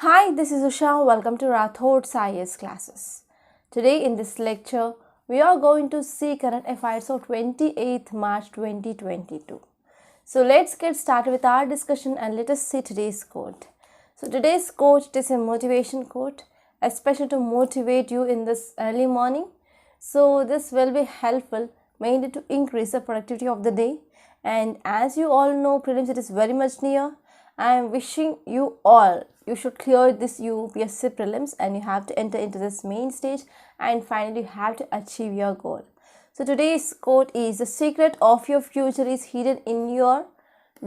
Hi, this is Usha. Welcome to Rathod Science classes. Today in this lecture, we are going to see current affairs of 28th March 2022. So let's get started with our discussion and let us see today's quote. So today's quote is a motivation quote, especially to motivate you in this early morning. So this will be helpful mainly to increase the productivity of the day. And as you all know, prelims it is very much near. I am wishing you all you should clear this UPSC prelims and you have to enter into this main stage and finally you have to achieve your goal. So today's quote is: the secret of your future is hidden in your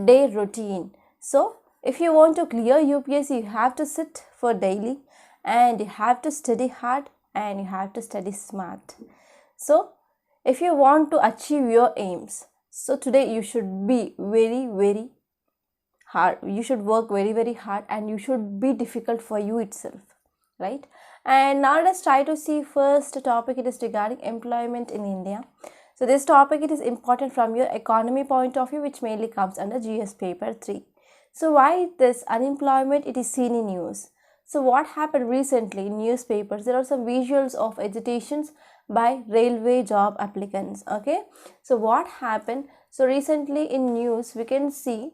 day routine. So if you want to clear UPSC, you have to sit for daily and you have to study hard and you have to study smart. So if you want to achieve your aims, so today you should be very hard. You should work very hard and you should be difficult for you itself, right? And now let's try to see first topic. It is regarding employment in India. So this topic, it is important from your economy point of view, which mainly comes under GS paper 3. So why this unemployment it is seen in news? So what happened recently in newspapers? There are some visuals of agitations by railway job applicants. Okay, so what happened? So recently in news we can see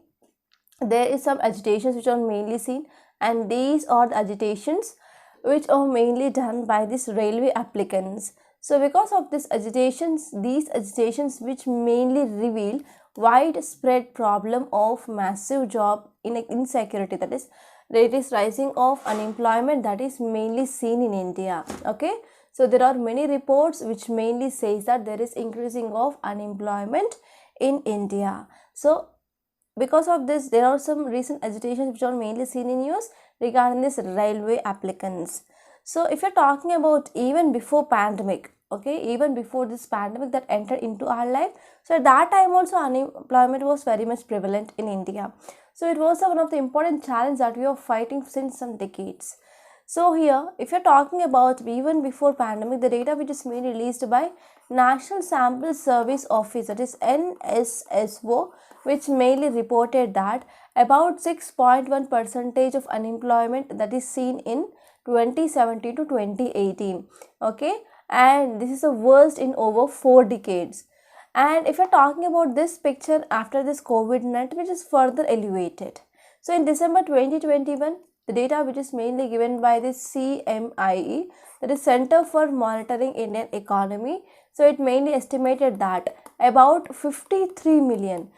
there is some agitations which are mainly seen, and these are the agitations which are mainly done by these railway applicants. So because of these agitations which mainly reveal widespread problem of massive job insecurity, that is there is rising of unemployment that is mainly seen in India. Okay, so there are many reports which mainly says that there is increasing of unemployment in India. So because of this, there are some recent agitations which are mainly seen in news regarding this railway applicants. So if you're talking about even before pandemic, okay, even before this pandemic that entered into our life, so at that time also unemployment was very much prevalent in India. So it was one of the important challenges that we are fighting since some decades. So here, if you're talking about even before pandemic, the data which is mainly released by National Sample Service Office, that is NSSO, which mainly reported that about 6.1 percentage of unemployment that is seen in 2017 to 2018. Okay, and this is the worst in over 4 decades. And if you're talking about this picture after this COVID-19, which is further elevated. So in December 2021, the data which is mainly given by the CMIE, that is Center for Monitoring Indian Economy, so it mainly estimated that about 53 million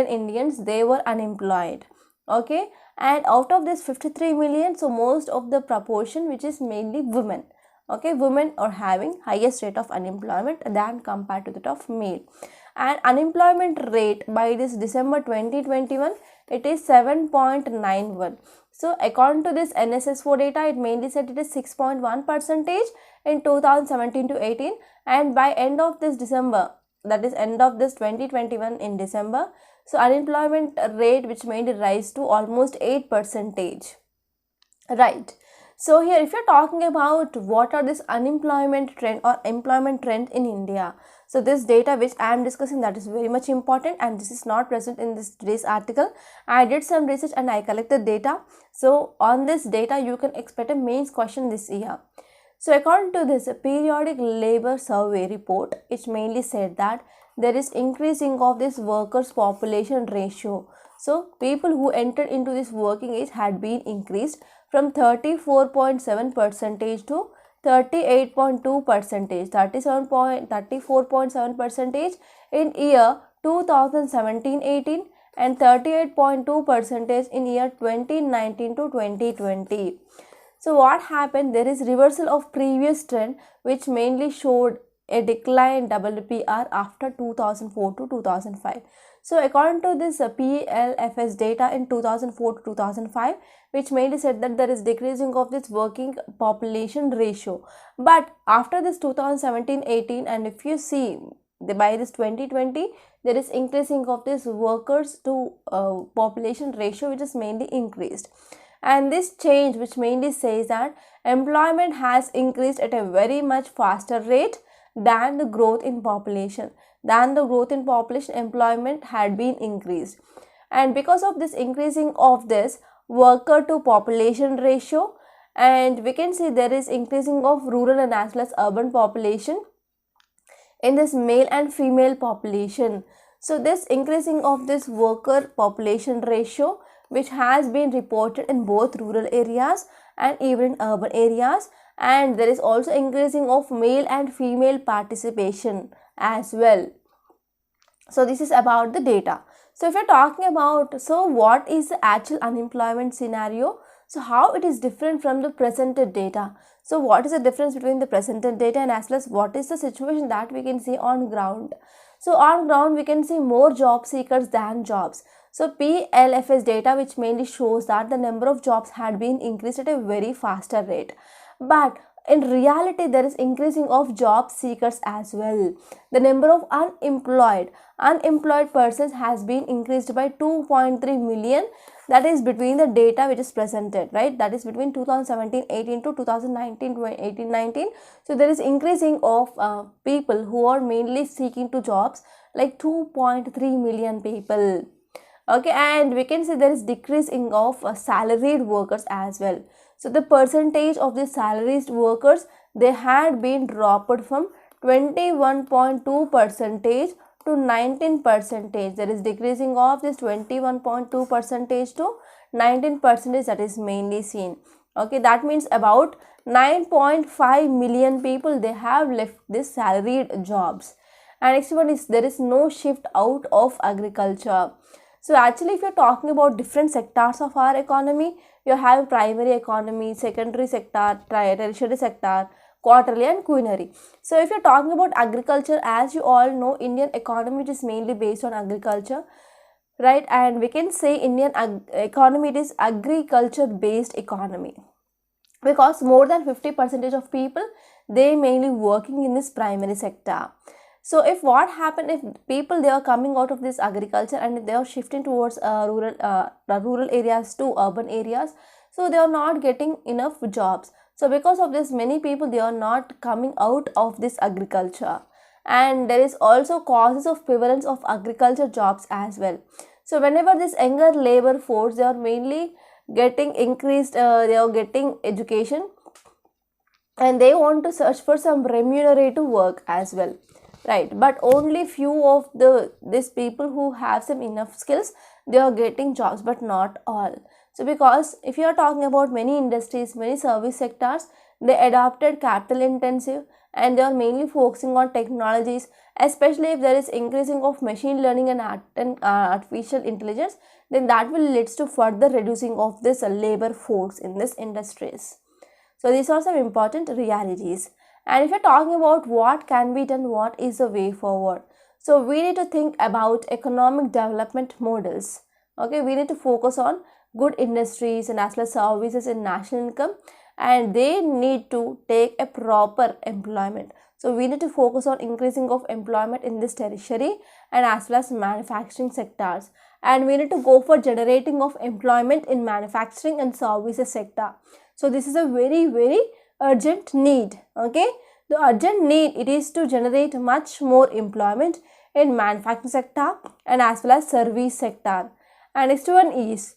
Indians, they were unemployed. Okay, and out of this 53 million, so most of the proportion which is mainly women. Okay, women are having highest rate of unemployment than compared to that of male. And unemployment rate by this December 2021, it is 7.91. So according to this NSSO data, it mainly said it is 6.1 percentage in 2017 to 18, and by end of this December, that is end of this 2021 in December, so unemployment rate which mainly rise to almost 8 percentage, right? So here if you're talking about what are this unemployment trend or employment trend in India, so this data which I am discussing, that is very much important, and this is not present in this today's article. I did some research and I collected data. So on this data you can expect a mains question this year. So according to this periodic labor survey report, it mainly said that there is increasing of this workers population ratio. So people who entered into this working age had been increased from 34.7 percentage to 38.2 percentage, 34.7 percentage in year 2017-18 and 38.2 percentage in year 2019 to 2020. So what happened? There is reversal of previous trend which mainly showed a decline in WPR after 2004 to 2005. So according to this PLFS data in 2004 to 2005, which mainly said that there is decreasing of this working population ratio. But after this 2017-18, and if you see by this 2020, there is increasing of this workers to population ratio, which is mainly increased. And this change which mainly says that employment has increased at a very much faster rate than the growth in population. Employment had been increased. And because of this increasing of this, worker to population ratio, and we can see there is increasing of rural and as well as urban population in this male and female population. So this increasing of this worker population ratio, which has been reported in both rural areas and even in urban areas, and there is also increasing of male and female participation as well. So this is about the data. So if you're talking about, so what is the actual unemployment scenario? So how it is different from the presented data? So what is the difference between the presented data and as well as what is the situation that we can see on ground? So on ground we can see more job seekers than jobs. So PLFS data, which mainly shows that the number of jobs had been increased at a very faster rate. But in reality, there is increasing of job seekers as well. The number of unemployed persons has been increased by 2.3 million. That is between the data which is presented, right? That is between 2017-18 to 2019-18-19. So there is increasing of people who are mainly seeking to jobs, like 2.3 million people. Okay, and we can see there is decreasing of salaried workers as well. So the percentage of the salaried workers, they had been dropped from 21.2 percentage to 19 percentage. There is decreasing of this 21.2 percentage to 19 percentage, that is mainly seen. Okay, that means about 9.5 million people, they have left this salaried jobs. And next one is there is no shift out of agriculture. So actually, if you're talking about different sectors of our economy, you have primary economy, secondary sector, tertiary sector, quarterly and quinary. So if you're talking about agriculture, as you all know, Indian economy is mainly based on agriculture, right? And we can say Indian economy, it is agriculture based economy, because more than 50% of people, they mainly working in this primary sector. So if what happened, if people, they are coming out of this agriculture and they are shifting towards rural areas to urban areas, so they are not getting enough jobs. So because of this, many people, they are not coming out of this agriculture, and there is also causes of prevalence of agriculture jobs as well. So whenever this younger labor force, they are mainly getting increased, they are getting education, and they want to search for some remunerative work as well, right? But only few of these people who have some enough skills, they are getting jobs, but not all. So because if you are talking about many industries, many service sectors, they adopted capital intensive, and they are mainly focusing on technologies, especially if there is increasing of machine learning and artificial intelligence, then that will lead to further reducing of this labor force in these industries. So these are some important realities. And if you're talking about what can be done, what is the way forward? So we need to think about economic development models. Okay, we need to focus on good industries and as well as services in national income, and they need to take a proper employment. So we need to focus on increasing of employment in this tertiary and as well as manufacturing sectors. And we need to go for generating of employment in manufacturing and services sector. So this is a very, very urgent need. Okay, the urgent need, it is to generate much more employment in manufacturing sector and as well as service sector. And next one is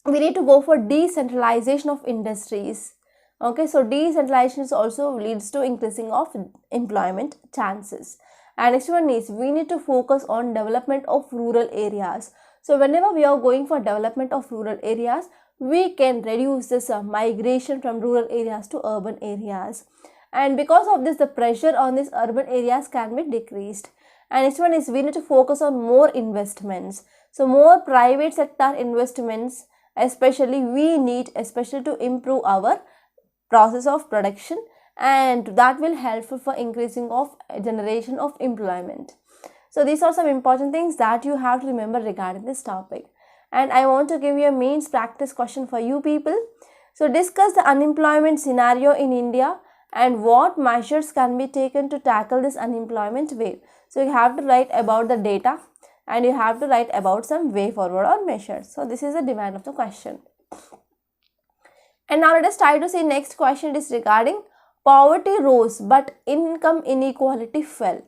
we need to go for decentralization of industries. Okay, so decentralization also leads to increasing of employment chances. And next one is we need to focus on development of rural areas. So whenever we are going for development of rural areas, we can reduce this migration from rural areas to urban areas, and because of this, the pressure on these urban areas can be decreased. And next one is we need to focus on more investments. So more private sector investments, especially we need, especially to improve our process of production, and that will help for increasing of generation of employment. So these are some important things that you have to remember regarding this topic. And I want to give you a means practice question for you people. So discuss the unemployment scenario in India and what measures can be taken to tackle this unemployment wave. So you have to write about the data and you have to write about some way forward or measures. So this is the demand of the question. And now let us try to see next question. It is regarding poverty rose but income inequality fell.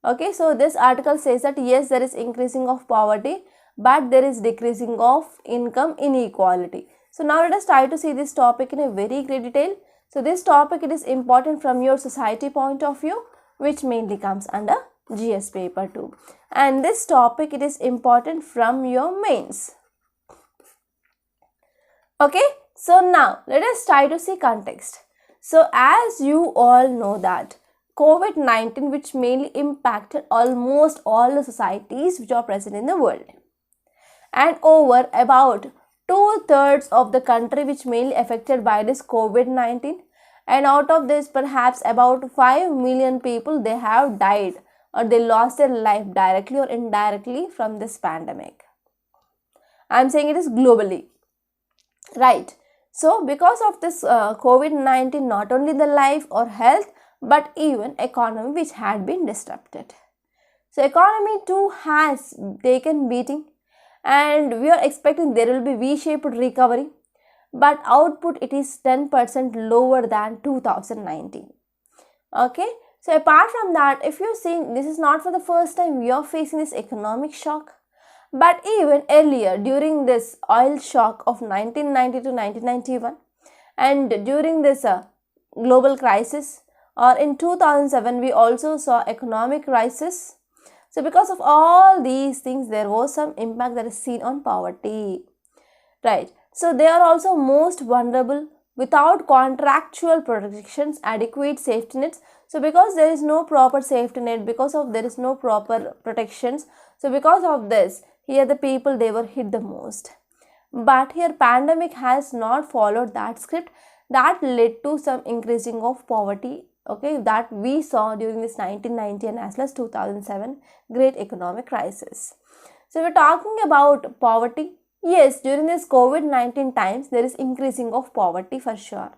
Okay, so this article says that yes, there is increasing of poverty, but there is decreasing of income inequality. So now let us try to see this topic in a very great detail. So this topic, it is important from your society point of view, which mainly comes under GS paper 2. And this topic, it is important from your mains. Okay, so now let us try to see context. So as you all know that COVID-19, which mainly impacted almost all the societies which are present in the world, and over about 2/3 of the country which mainly affected by this COVID-19, and out of this perhaps about 5 million people, they have died or they lost their life directly or indirectly from this pandemic. I am saying it is globally, right? So because of this COVID-19, not only the life or health but even economy which had been disrupted. So economy too has taken beating, and we are expecting there will be V-shaped recovery, but output it is 10% lower than 2019. Okay, so apart from that, if you see, this is not for the first time we are facing this economic shock, but even earlier during this oil shock of 1990 to 1991, and during this global crisis, or in 2007 we also saw economic crisis. So because of all these things, there was some impact that is seen on poverty, right? So they are also most vulnerable without contractual protections, adequate safety nets. So because there is no proper safety net, because of there is no proper protections, so because of this, here the people, they were hit the most. But here pandemic has not followed that script, that led to some increasing of poverty, okay, that we saw during this 1990 and as well as 2007 great economic crisis. So we're talking about poverty. Yes, during this COVID-19 times, there is increasing of poverty for sure.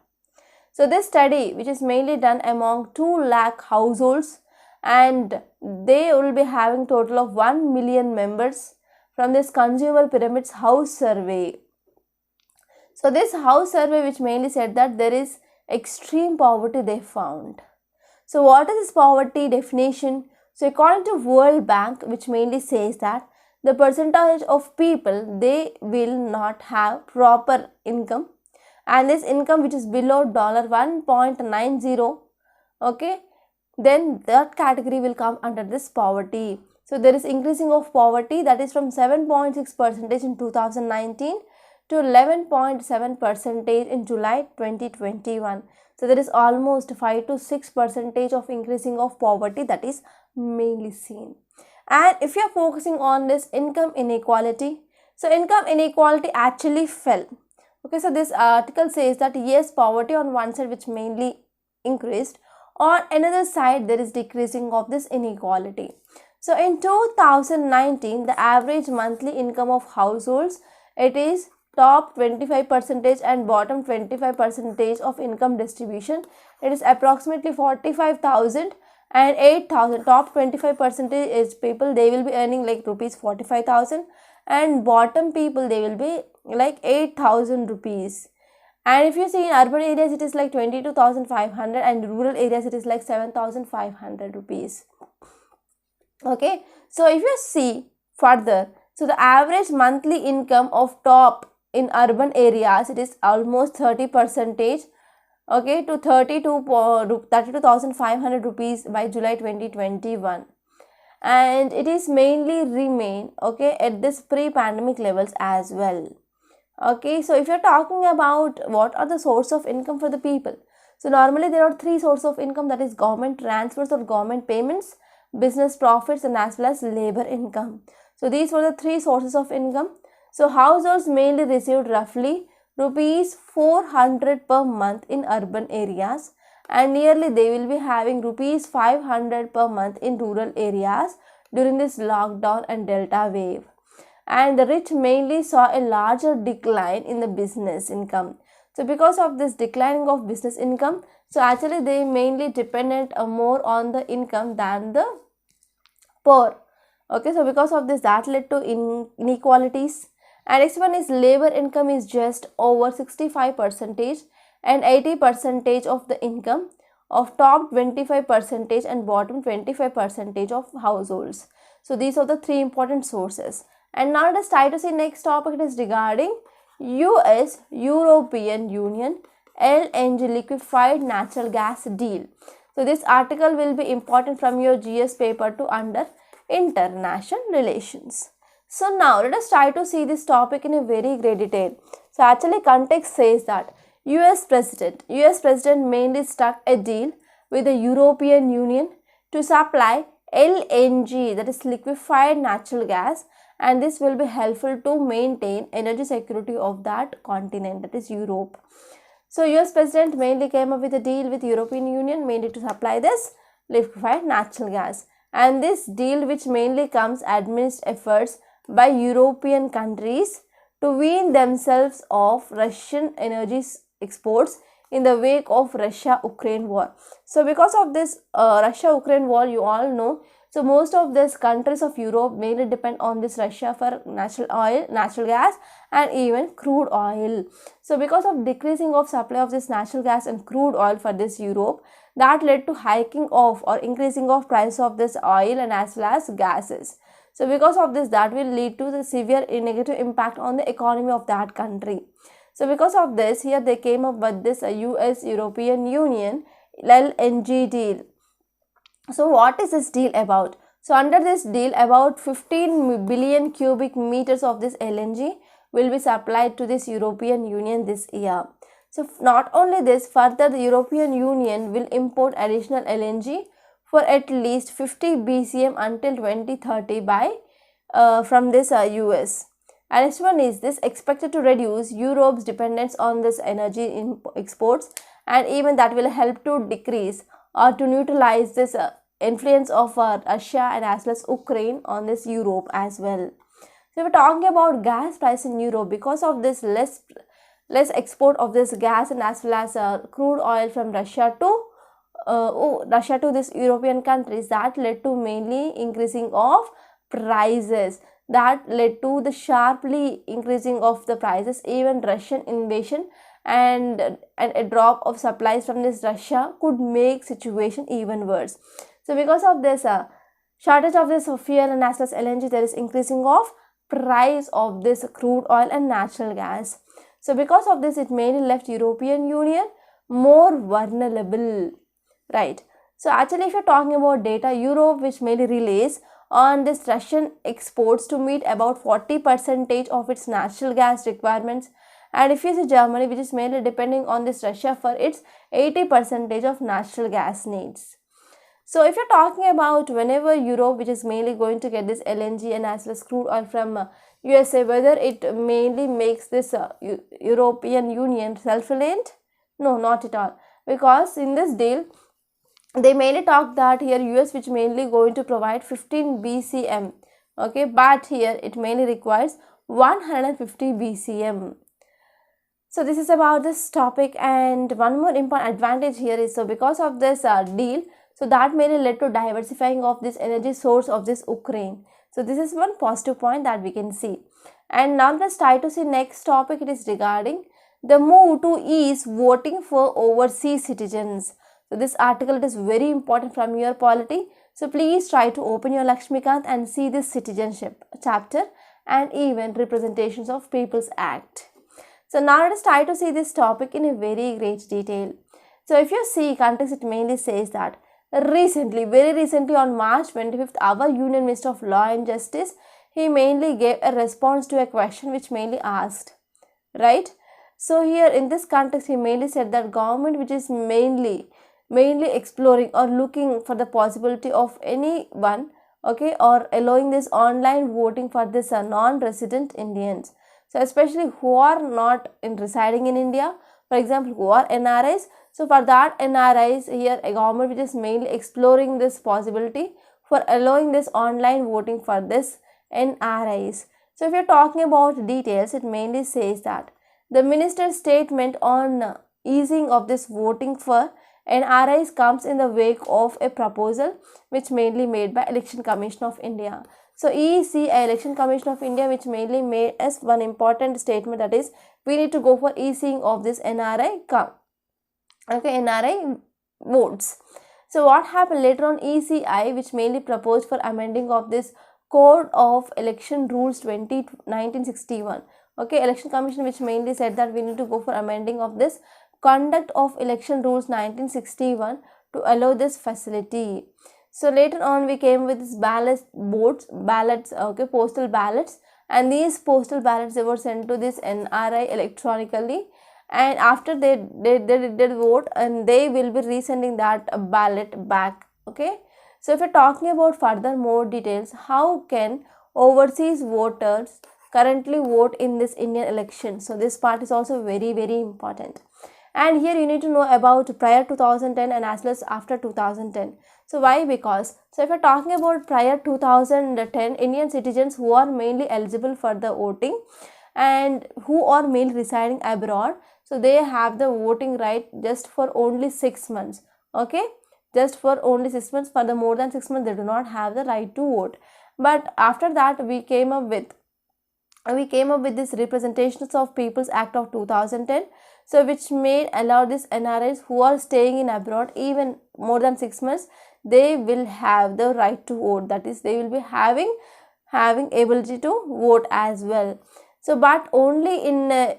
So this study, which is mainly done among 2 lakh households, and they will be having total of 1 million members from this Consumer Pyramids House Survey. So this house survey, which mainly said that there is extreme poverty they found. So what is this poverty definition? So according to World Bank, which mainly says that the percentage of people, they will not have proper income, and this income which is below $1.90, okay, then that category will come under this poverty. So there is increasing of poverty, that is from 7.6% in 2019 to 11.7% in July 2021. So there is almost 5 to 6% of increasing of poverty that is mainly seen. And if you are focusing on this income inequality, so income inequality actually fell. Okay, so this article says that yes, poverty on one side which mainly increased, on another side there is decreasing of this inequality. So in 2019, the average monthly income of households, it is top 25% and bottom 25% of income distribution. It is approximately 45,000 and 8,000. Top 25% is people, they will be earning like rupees 45,000, and bottom people, they will be like 8,000 rupees. And if you see in urban areas, it is like 22,500, and rural areas it is like 7,500 rupees. Okay, so if you see further, so the average monthly income of top in urban areas, it is almost 30%, okay, to 32,500 rupees by July 2021, and it is mainly remain, okay, at this pre-pandemic levels as well. Okay, so if you're talking about what are the source of income for the people, so normally there are 3 sources of income, that is government transfers or government payments, business profits, and as well as labor income. So these were the 3 sources of income. So households mainly received roughly rupees 400 per month in urban areas, and nearly they will be having rupees 500 per month in rural areas during this lockdown and delta wave. And the rich mainly saw a larger decline in the business income. So because of this declining of business income, so actually they mainly dependent more on the income than the poor. Okay, so because of this, that led to inequalities. And next one is labor income is just over 65% and 80% of the income of top 25% and bottom 25% of households. So these are the 3 important sources. And now let us try to see next topic. It is regarding US European Union LNG liquefied natural gas deal. So this article will be important from your GS paper to under international relations. So now let us try to see this topic in a very great detail. So actually context says that US President mainly struck a deal with the European Union to supply LNG, that is liquefied natural gas, and this will be helpful to maintain energy security of that continent, that is Europe. So US President mainly came up with a deal with European Union mainly to supply this liquefied natural gas, and this deal which mainly comes amidst efforts by European countries to wean themselves off Russian energy exports in the wake of Russia-Ukraine war. So because of this Russia-Ukraine war, you all know, so most of these countries of Europe mainly depend on this Russia for natural oil, natural gas, and even crude oil. So because of decreasing of supply of this natural gas and crude oil for this Europe, that led to hiking of or increasing of price of this oil and as well as gases. So because of this, that will lead to the severe negative impact on the economy of that country. So because of this, here they came up with this US European Union LNG deal. So what is this deal about? So under this deal, about 15 billion cubic meters of this LNG will be supplied to this European Union this year. So not only this, further the European Union will import additional LNG for at least 50 BCM until 2030 by from this US. And next one is this expected to reduce Europe's dependence on this energy exports, and even that will help to decrease or to neutralize this influence of Russia and as well as Ukraine on this Europe as well. So we're talking about gas price in Europe. Because of this less export of this gas and as well as crude oil from Russia to this European countries, that led to mainly increasing of prices, that led to the sharply increasing of the prices. Even Russian invasion and a drop of supplies from this Russia could make situation even worse. So because of this shortage of this fuel and as well as LNG, there is increasing of price of this crude oil and natural gas. So because of this, it mainly left European Union more vulnerable, right? So actually if you're talking about data, Europe which mainly relies on this Russian exports to meet about 40% of its natural gas requirements, and if you see Germany, which is mainly depending on this Russia for its 80% of natural gas needs. So if you're talking about whenever Europe, which is mainly going to get this LNG and as well as crude oil from USA, whether it mainly makes this European Union self-reliant? No, not at all. Because in this deal, they mainly talk that here US which mainly going to provide 15 BCM, okay, but here it mainly requires 150 BCM. So this is about this topic, and one more important advantage here is, so because of this deal, so that mainly led to diversifying of this energy source of this Ukraine. So this is one positive point that we can see. And now let's try to see next topic. It is regarding the move to ease voting for overseas citizens. So this article is very important from your polity. So please try to open your Lakshmikant and see this citizenship chapter and even representations of People's Act. So now let us try to see this topic in a very great detail. So if you see context, it mainly says that very recently on March 25th, our Union Minister of Law and Justice, he mainly gave a response to a question which mainly asked, right? So here in this context, he mainly said that government which is mainly exploring or looking for the possibility of anyone, okay, or allowing this online voting for this non-resident Indians. So especially who are not residing in India, for example, who are NRIs. So for that NRIs, here a government which is mainly exploring this possibility for allowing this online voting for this NRIs. So if you're talking about details, it mainly says that the minister's statement on easing of this voting for NRIs comes in the wake of a proposal which mainly made by Election Commission of India. So EC, Election Commission of India, which mainly made as one important statement, that is we need to go for easing of this NRI votes. So what happened later on, ECI, which mainly proposed for amending of this Code of Election Rules 1961. Okay, Election Commission which mainly said that we need to go for amending of this Conduct of Election Rules 1961 to allow this facility. So later on we came with this ballots, okay, postal ballots, and these postal ballots they were sent to this NRI electronically, and after they vote, and they will be resending that ballot back. Okay, so if you're talking about further more details, how can overseas voters currently vote in this Indian election? So this part is also very important. And here you need to know about prior 2010 and as well as after 2010. So why? Because, so if you're talking about prior 2010, Indian citizens who are mainly eligible for the voting and who are mainly residing abroad, so they have the voting right just for only 6 months. Okay, just for only 6 months. For the more than 6 months they do not have the right to vote. But after that we came up with this Representations of People's Act of 2010, so which may allow this NRIs who are staying in abroad even more than 6 months, they will have the right to vote. That is, they will be having ability to vote as well. So but only in a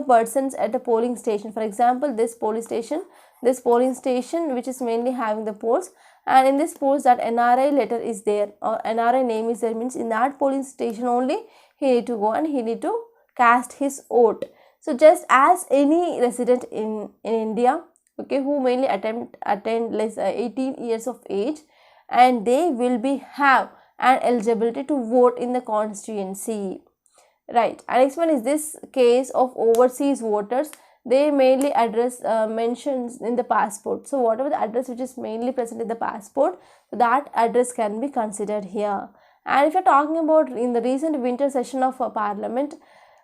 persons at a polling station. For example, this polling station which is mainly having the polls, and in this polls that NRI letter is there or NRI name is there, means in that polling station only he need to go and he need to cast his vote. So just as any resident in India, okay, who mainly attend less 18 years of age, and they will be have an eligibility to vote in the constituency, right? And next one is this case of overseas voters. They mainly address mentions in the passport. So whatever the address which is mainly present in the passport, that address can be considered here. And if you're talking about in the recent winter session of Parliament,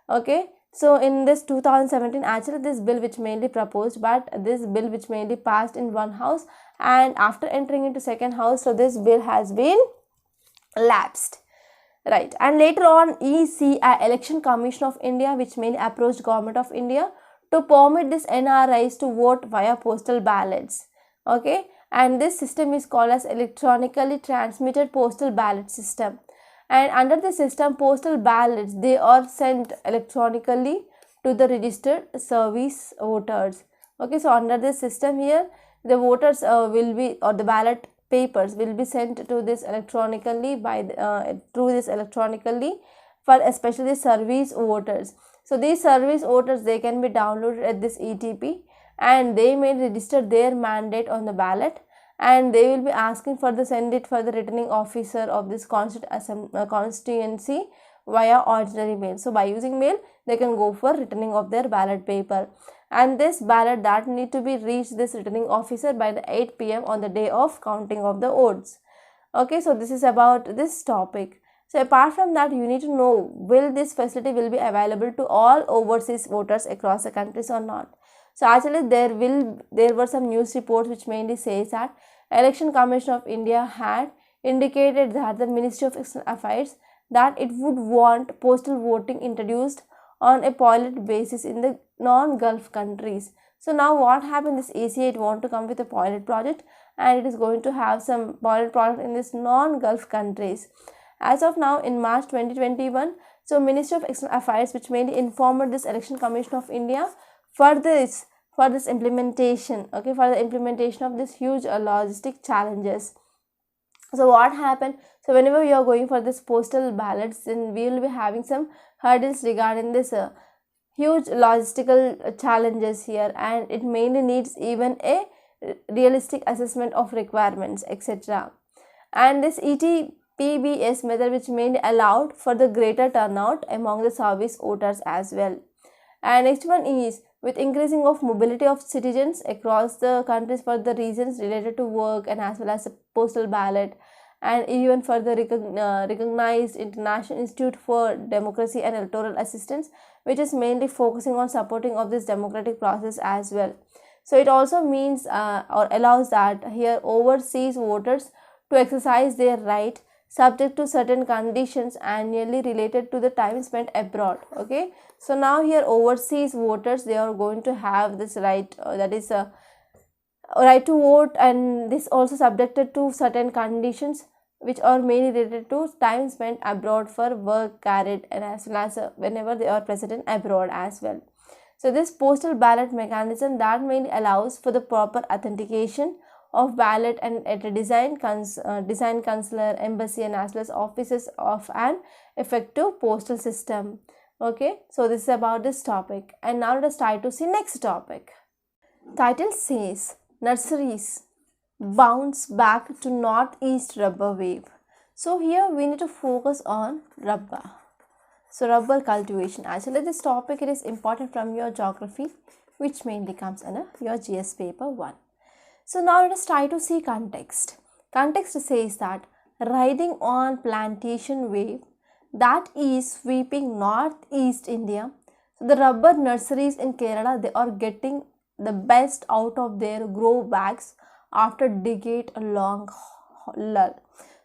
okay, so in this 2017, actually this bill which mainly proposed, but this bill which mainly passed in one house, and after entering into second house, so this bill has been lapsed, right? And later on, ECI, Election Commission of India, which mainly approached Government of India to permit this NRIs to vote via postal ballots. Okay, and this system is called as electronically transmitted postal ballot system. And under the system, postal ballots, they are sent electronically to the registered service voters. Okay, so under this system here, the voters will be, or the ballot papers will be sent to this electronically by through this electronically for especially service voters. So these service voters, they can be downloaded at this ETP, and they may register their mandate on the ballot, and they will be asking for the send it for the returning officer of this constituency via ordinary mail. So by using mail, they can go for returning of their ballot paper, and this ballot that need to be reached this returning officer by the 8 p.m. on the day of counting of the votes. Okay, so this is about this topic. So apart from that, you need to know, will this facility will be available to all overseas voters across the countries or not? So actually there were some news reports which mainly says that Election Commission of India had indicated that the Ministry of External Affairs that it would want postal voting introduced on a pilot basis in the non-Gulf countries. So now what happened, this ACA, it want to come with a pilot project, and it is going to have some pilot project in this non-Gulf countries. As of now, in March 2021, so Ministry of External Affairs, which mainly informed this Election Commission of India for this implementation, okay, for the implementation of this huge logistic challenges. So what happened? So whenever you are going for this postal ballots, then we will be having some hurdles regarding this huge logistical challenges here, and it mainly needs even a realistic assessment of requirements, etc. And this ETPBS method, which mainly allowed for the greater turnout among the service voters as well. And next one is, with increasing of mobility of citizens across the countries for the reasons related to work and as well as the postal ballot, and even for the recognized International Institute for Democracy and Electoral Assistance, which is mainly focusing on supporting of this democratic process as well. So it also means or allows that here overseas voters to exercise their right subject to certain conditions annually related to the time spent abroad. Okay, so now here overseas voters, they are going to have this right, that is a right to vote, and this also subjected to certain conditions which are mainly related to time spent abroad for work carried and as well as whenever they are present in abroad as well. So this postal ballot mechanism that mainly allows for the proper authentication of ballot and at a design consular, embassy and as well as offices of an effective postal system. Okay, so this is about this topic, and now let us try to see next topic. Title says nurseries bounce back to northeast rubber wave. So here we need to focus on rubber. So rubber cultivation. Actually this topic it is important from your geography, which mainly comes under your GS paper 1. So now let us try to see context. Context says that riding on plantation wave that is sweeping northeast India. So the rubber nurseries in Kerala, they are getting the best out of their grow bags after decade long lull.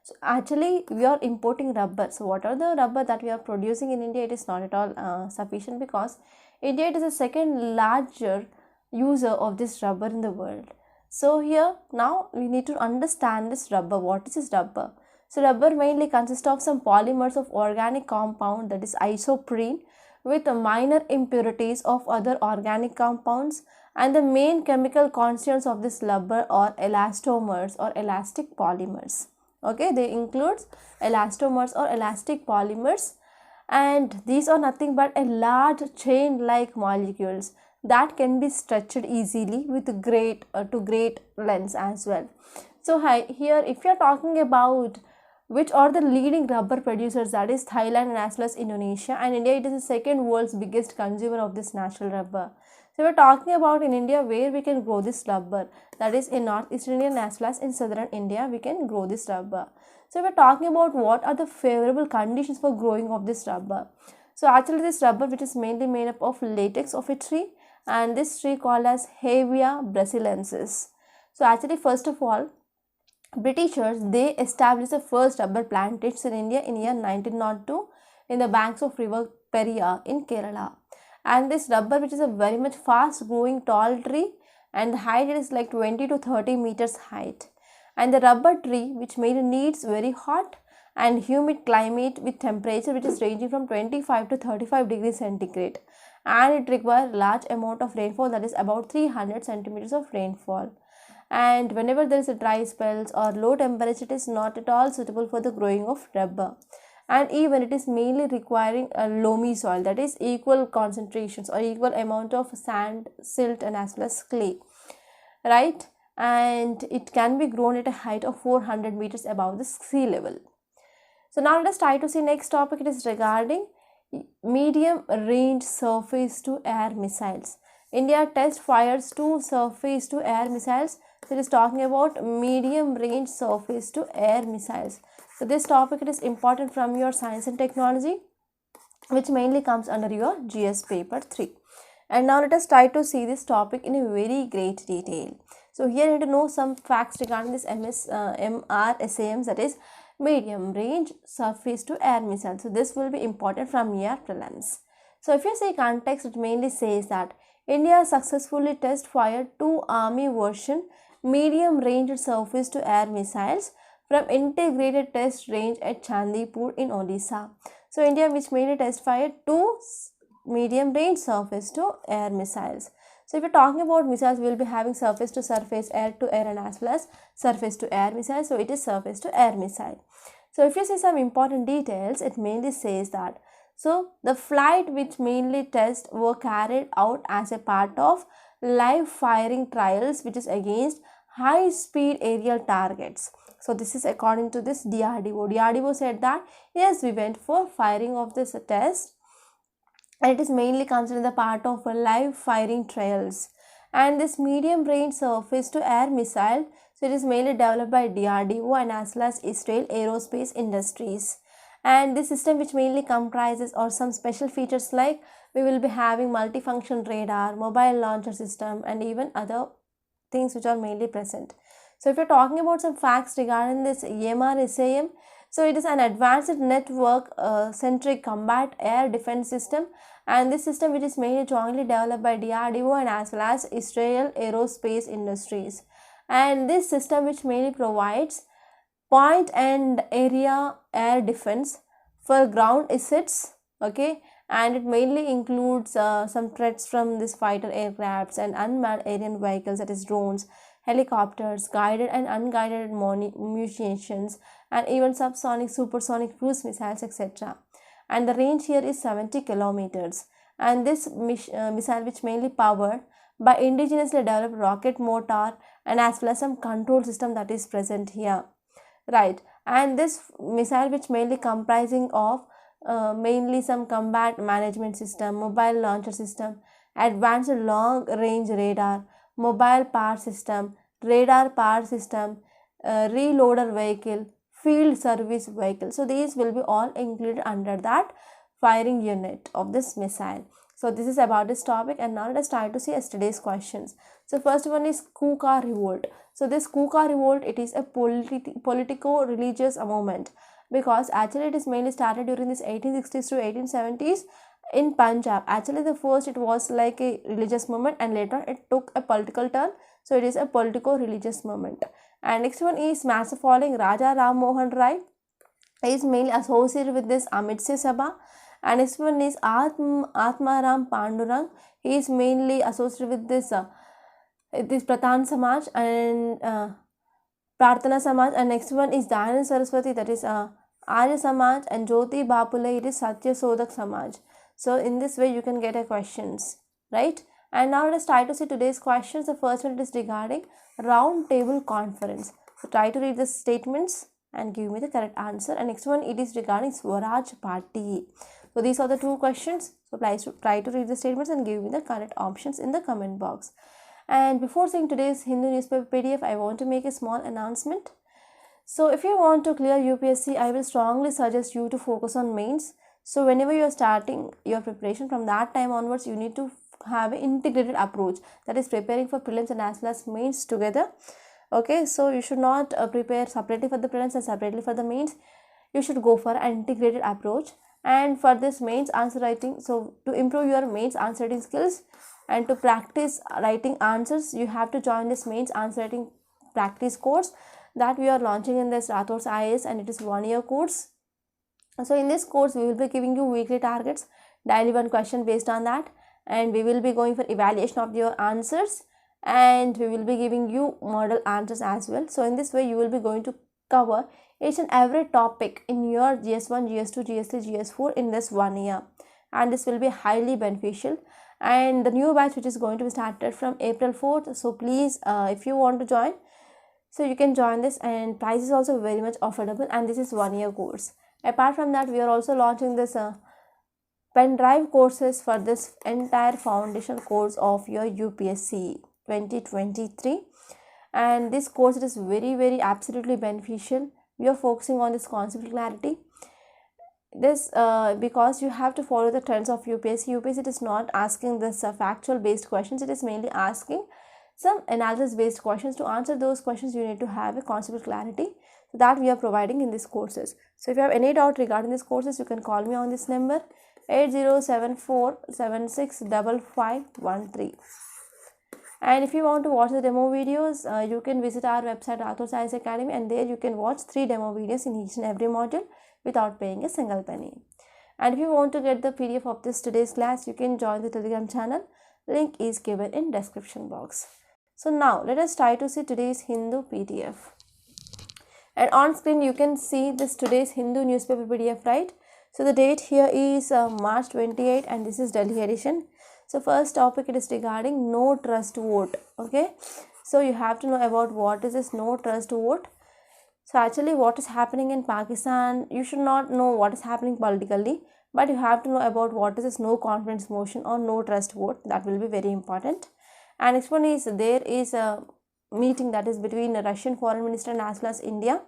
So actually we are importing rubber. So what are the rubber that we are producing in India? It is not at all sufficient, because India is the second larger user of this rubber in the world. So here now we need to understand this rubber. What is this rubber? So rubber mainly consists of some polymers of organic compound, that is isoprene, with minor impurities of other organic compounds, and the main chemical constituents of this rubber are elastomers or elastic polymers. Okay, they include elastomers or elastic polymers, and these are nothing but a large chain like molecules that can be stretched easily with great lengths as well. So here if you are talking about which are the leading rubber producers, that is Thailand and as well as Indonesia, and India it is the second world's biggest consumer of this natural rubber. So we are talking about in India where we can grow this rubber, that is in northeastern India as well as in southern India we can grow this rubber. So we are talking about what are the favorable conditions for growing of this rubber. So actually this rubber, which is mainly made up of latex of a tree, and this tree called as Hevea brasiliensis. So actually first of all, Britishers, they established the first rubber plantations in India in year 1902 in the banks of river Periyar in Kerala. And this rubber, which is a very much fast growing tall tree, and the height is like 20 to 30 meters height. And the rubber tree, which mainly needs very hot and humid climate with temperature which is ranging from 25 to 35 degrees centigrade, and it requires large amount of rainfall, that is about 300 centimeters of rainfall. And whenever there is a dry spells or low temperature, it is not at all suitable for the growing of rubber. And even it is mainly requiring a loamy soil, that is equal concentrations or equal amount of sand, silt and as well as clay, right? And it can be grown at a height of 400 meters above the sea level. So now let us try to see next topic. It is regarding medium range surface to air missiles. India test fires two surface to air missiles. So it is talking about medium range surface to air missiles. So this topic it is important from your science and technology, which mainly comes under your GS paper 3. And now let us try to see this topic in a very great detail. So here you need to know some facts regarding this MRSAMs, that is medium range surface to air missile. So this will be important from your prelims. So if you see context, it mainly says that India successfully test fired two army version medium range surface to air missiles from integrated test range at Chandipur in Odisha. So India which mainly test fired two medium range surface to air missiles. So if you're talking about missiles, we will be having surface to surface, air to air and as well as surface to air missile. So it is surface to air missile. So if you see some important details, it mainly says that so the flight which mainly tests were carried out as a part of live firing trials which is against high speed aerial targets. So this is according to this DRDO. DRDO said that yes, we went for firing of this test, and it is mainly considered the part of live firing trials. And this medium range surface to air missile, so it is mainly developed by DRDO and as well as Israel Aerospace Industries. And this system which mainly comprises or some special features like we will be having multifunction radar, mobile launcher system and even other things which are mainly present. So if you're talking about some facts regarding this MRSAM, so it is an advanced network centric combat air defense system, and this system which is mainly jointly developed by DRDO and as well as Israel Aerospace Industries. And this system which mainly provides point and area air defense for ground assets, okay, and it mainly includes some threats from this fighter aircrafts and unmanned aerial vehicles, that is drones, helicopters, guided and unguided munitions, and even subsonic, supersonic cruise missiles, etc. And the range here is 70 kilometers. And this missile, which mainly powered by indigenously developed rocket motor and as well as some control system that is present here, right? And this missile, which mainly comprising of mainly some combat management system, mobile launcher system, advanced long range radar, mobile power system, radar power system, reloader vehicle, field service vehicle. So these will be all included under that firing unit of this missile. So this is about this topic, and now let us try to see yesterday's questions. So first one is Kuka revolt. So this Kuka revolt, it is a politico-religious movement, because actually it is mainly started during this 1860s to 1870s in Punjab. Actually the first it was like a religious movement, and later it took a political turn. So it is a politico-religious movement. And next one is massive following Raja Ram Mohan Rai. He is mainly associated with this Amitse Sabha. And next one is Atmaram Pandurang. He is mainly associated with this Pradhan Samaj and Prarthana Samaj. And next one is Dayanand Saraswati, that is Arya Samaj, and Jyoti Bapule, it is Satya Sodak Samaj. So in this way you can get a questions, right? And now let us try to see today's questions. The first one is regarding round table conference. So try to read the statements and give me the correct answer. And next one, it is regarding Swaraj Party. So these are the two questions. So try to read the statements and give me the correct options in the comment box. And before seeing today's Hindu newspaper PDF, I want to make a small announcement. So if you want to clear UPSC, I will strongly suggest you to focus on mains. So whenever you are starting your preparation, from that time onwards, you need to have an integrated approach, that is preparing for prelims and as well as mains together. Okay, so you should not prepare separately for the prelims and separately for the mains. You should go for an integrated approach. And for this mains answer writing, so to improve your mains answer writing skills and to practice writing answers, you have to join this mains answer writing practice course that we are launching in this Rathod's IAS, and it is 1-year course. So in this course, we will be giving you weekly targets, daily one question based on that, and we will be going for evaluation of your answers, and we will be giving you model answers as well. So in this way, you will be going to cover each and every topic in your GS1, GS2, GS3, GS4 in this 1 year, and this will be highly beneficial. And the new batch, which is going to be started from April 4th, so please if you want to join, so you can join this, and price is also very much affordable, and this is 1-year course. Apart from that, we are also launching this pen drive courses for this entire foundation course of your UPSC 2023, and this course is very absolutely beneficial. We are focusing on this concept clarity. This because you have to follow the trends of UPSC. UPSC is not asking this factual based questions, it is mainly asking some analysis based questions. To answer those questions, you need to have a concept clarity, so that we are providing in these courses. So if you have any doubt regarding these courses, you can call me on this number 8074765513. And if you want to watch the demo videos, you can visit our website Rathod Science Academy, and there you can watch 3 demo videos in each and every module without paying a single penny. And if you want to get the PDF of this today's class, you can join the Telegram channel. Link is given in description box. So now let us try to see today's Hindu PDF. And on screen you can see this today's Hindu newspaper PDF, right? So the date here is March 28, and this is Delhi edition. So first topic, it is regarding no trust vote. Okay, so you have to know about what is this no trust vote. So actually what is happening in Pakistan, you should not know what is happening politically, but you have to know about what is this no confidence motion or no trust vote. That will be very important. And next one is, there is a meeting that is between the Russian foreign minister and as well as India,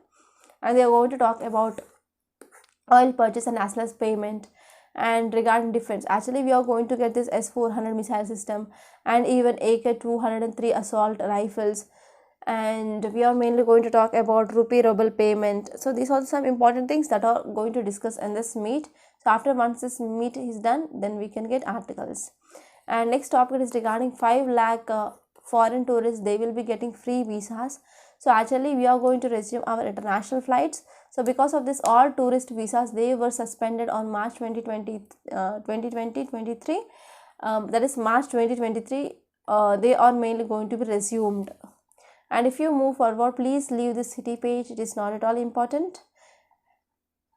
and they are going to talk about oil purchase and as well as payment. And regarding defense, actually we are going to get this S-400 missile system and even AK-203 assault rifles, and we are mainly going to talk about rupee ruble payment. So these are some important things that are going to discuss in this meet. So after once this meet is done, then we can get articles. And next topic is regarding 5 lakh foreign tourists, they will be getting free visas. So actually we are going to resume our international flights. So because of this, all tourist visas, they were suspended on March 2020, 2023. That is March 2023. They are mainly going to be resumed. And if you move forward, please leave the city page. It is not at all important.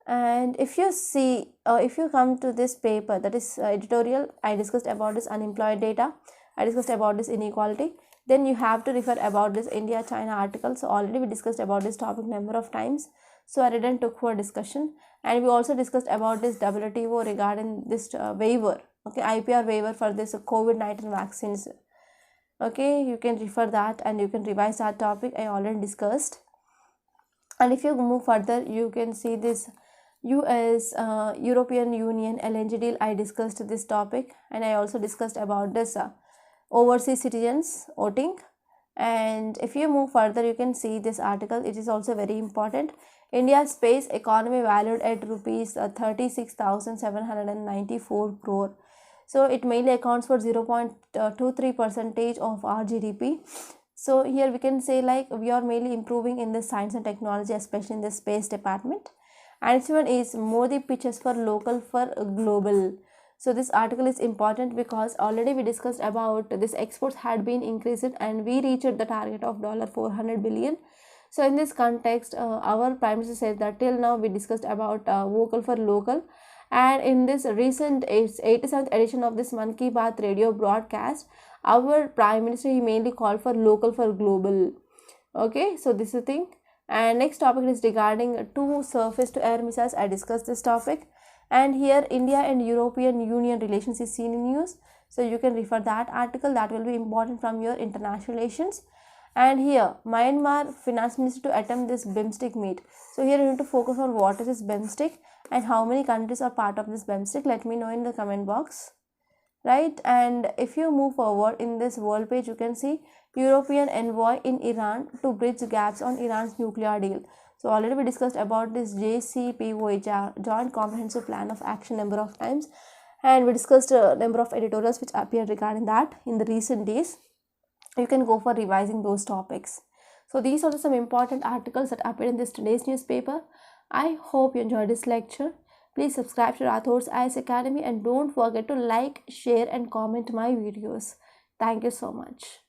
And if you see, if you come to this paper, that is editorial, I discussed about this unemployed data, I discussed about this inequality. Then you have to refer about this India-China article. So already we discussed about this topic number of times, so I didn't took for discussion. And we also discussed about this WTO regarding this waiver, okay, IPR waiver for this COVID-19 vaccines. Okay, you can refer that and you can revise that topic I already discussed. And if you move further, you can see this US European Union LNG deal. I discussed this topic, and I also discussed about this overseas citizens voting. And if you move further, you can see this article. It is also very important. India's space economy valued at rupees 36,794 crore. So it mainly accounts for 0.23% of our GDP. So here we can say like we are mainly improving in the science and technology, especially in the space department. And this one is Modi pitches for local for global. So this article is important because already we discussed about this exports had been increased and we reached the target of $400 billion. So in this context, our Prime Minister said that till now we discussed about vocal for local. And in this recent 87th edition of this Mann Ki Baat radio broadcast, our Prime Minister, he mainly called for local for global. Okay, so this is the thing. And next topic is regarding two surface to air missiles. I discussed this topic. And here India and European Union relations is seen in news. So you can refer that article, that will be important from your international relations. And here Myanmar finance minister to attempt this BIMSTEC meet. So here you need to focus on what is this BIMSTEC and how many countries are part of this BIMSTEC. Let me know in the comment box. Right, and if you move forward in this world page, you can see European envoy in Iran to bridge gaps on Iran's nuclear deal. So already we discussed about this JCPOA, Joint Comprehensive Plan of Action, number of times, and we discussed a number of editorials which appeared regarding that in the recent days. You can go for revising those topics. So these are some important articles that appeared in this today's newspaper. I hope you enjoyed this lecture. Please subscribe to Rathod's IAS Academy and don't forget to like, share and comment my videos. Thank you so much.